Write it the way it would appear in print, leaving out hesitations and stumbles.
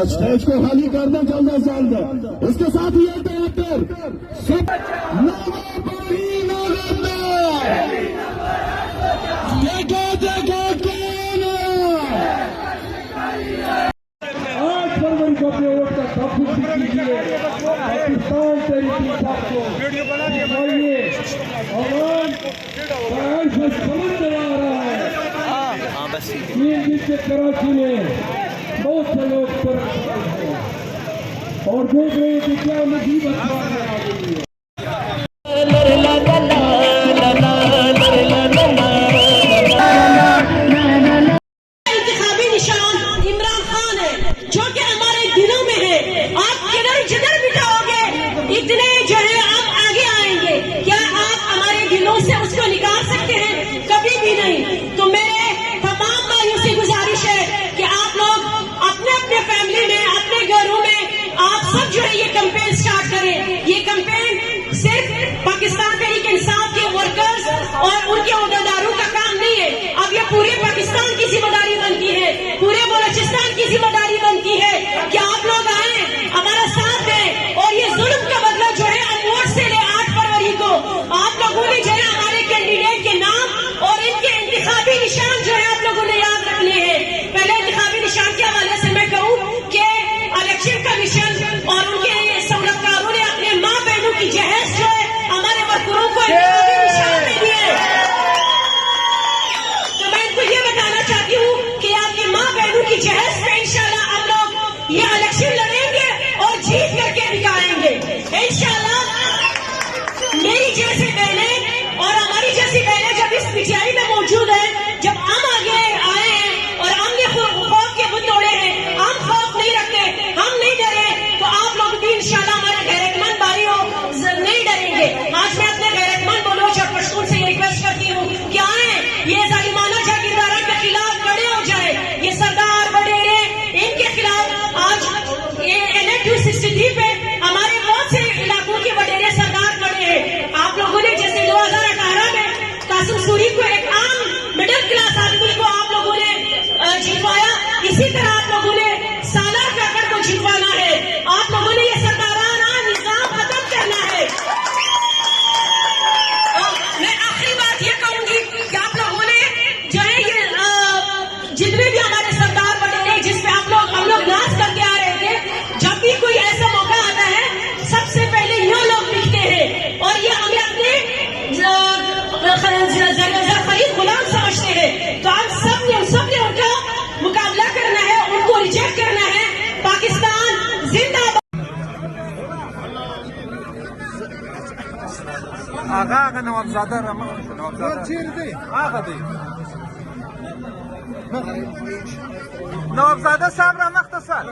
Stage को खाली करना जल्द से जल्द। इसके साथ ही पाकिस्तान तहरीक को समझ आ रहा है। 3 दिन से कराची में बहुत से लोग और देख रहे हैं कि क्या मुसीबत सामने आ गई है। इंतखाबी निशान इमरान खान है जो कि हमारे दिलों में है। आप किधर जिधर बिठाओगे इतने जो है आप आगे आएंगे। क्या आप हमारे दिलों से उसको निकाल सकते हैं? कभी भी नहीं। तो मेरे तमाम भाइयों से गुजारिश है कि आप लोग अपने अपने फैमिली में, अपने घरों में आप सब जो है ये कैंपेन स्टार्ट करें। ये कैंपेन सिर्फ पाकिस्तान तहरीक इंसाफ के वर्कर्स और उनके ओहदेदारों का काम नहीं है। अब ये पूरे पाकिस्तान की जिम्मेदारी बनती है, पूरे बलूचिस्तान की जिम्मेदारी बनती है कि आप लोग आए, हमारा साथ दें और ये जुल्म का बदला जो है अब वोट से ले 8 फरवरी को आप लोगों ने जो है हमारे कैंडिडेट के नाम और इनके इंतखाबी निशान जो है आप लोगों ने याद रखने हैं। पहले इंतखाबी निशान के हवाले से मैं कहूँ कि इलेक्शन कमीशन और उनके सौलतकारों ने अपने माँ बहनों की जहेज जो है हमारे वर्करों को इंतखाबी निशान दे दिए। तो मैं इनको ये बताना चाहती हूँ कि आपकी माँ बहनों की जहेज पे इंशाल्लाह हम लोग ये इलेक्शन लड़ेंगे और जीत करके दिखाएंगे इंशाल्लाह। मेरी जैसी बहनें और हमारी जैसी बहनें जब इस पीटीआई में मौजूद है, जब हम आगे आए हैं और हमने खौफ के बुत तोड़े हैं, हम खौफ नहीं रखते, हम नहीं डरे, तो आप लोग भी इंशाल्लाह हमारे गैरतमंद भाइयों नहीं डरेंगे। आज मैं अपने गैरतमंद बलोच और पश्तून से रिक्वेस्ट करती हूँ कि आए ये जालिमाना जागीरदारों के खिलाफ खड़े हो जाए। ये सरदार वडेरे इनके खिलाफ आज ये NH 263 पे हमारे बहुत से इलाकों के वडेरे सरदार खड़े हैं। आप लोगों ने जैसे 2018 में कासिम सूरी को एक आम मिडिल क्लास आदमी को आप लोगों ने जितवाया, इसी तरह आप लोगों ने सालार काकर को जितवाना है। आप लोगों ने ये सरदाराना निजाम खत्म करना है। मैं आखिरी बात ये कहूंगी कि आप लोगों ने जो है ये जितने भी हमारे सरदार बने जिसपे हम लोग नाच करके आ रहे थे, जब भी कोई ऐसा मौका आता है सबसे पहले ये लोग लिखते हैं और ये हमें अपने खरीद गुलाम समझते हैं। तो आप सबने उनका मुकाबला करना है, उनको रिजेक्ट करना है। पाकिस्तान जिंदाबाद। आगा नवाबजादा नवाबजादा साहब रा मख्تصر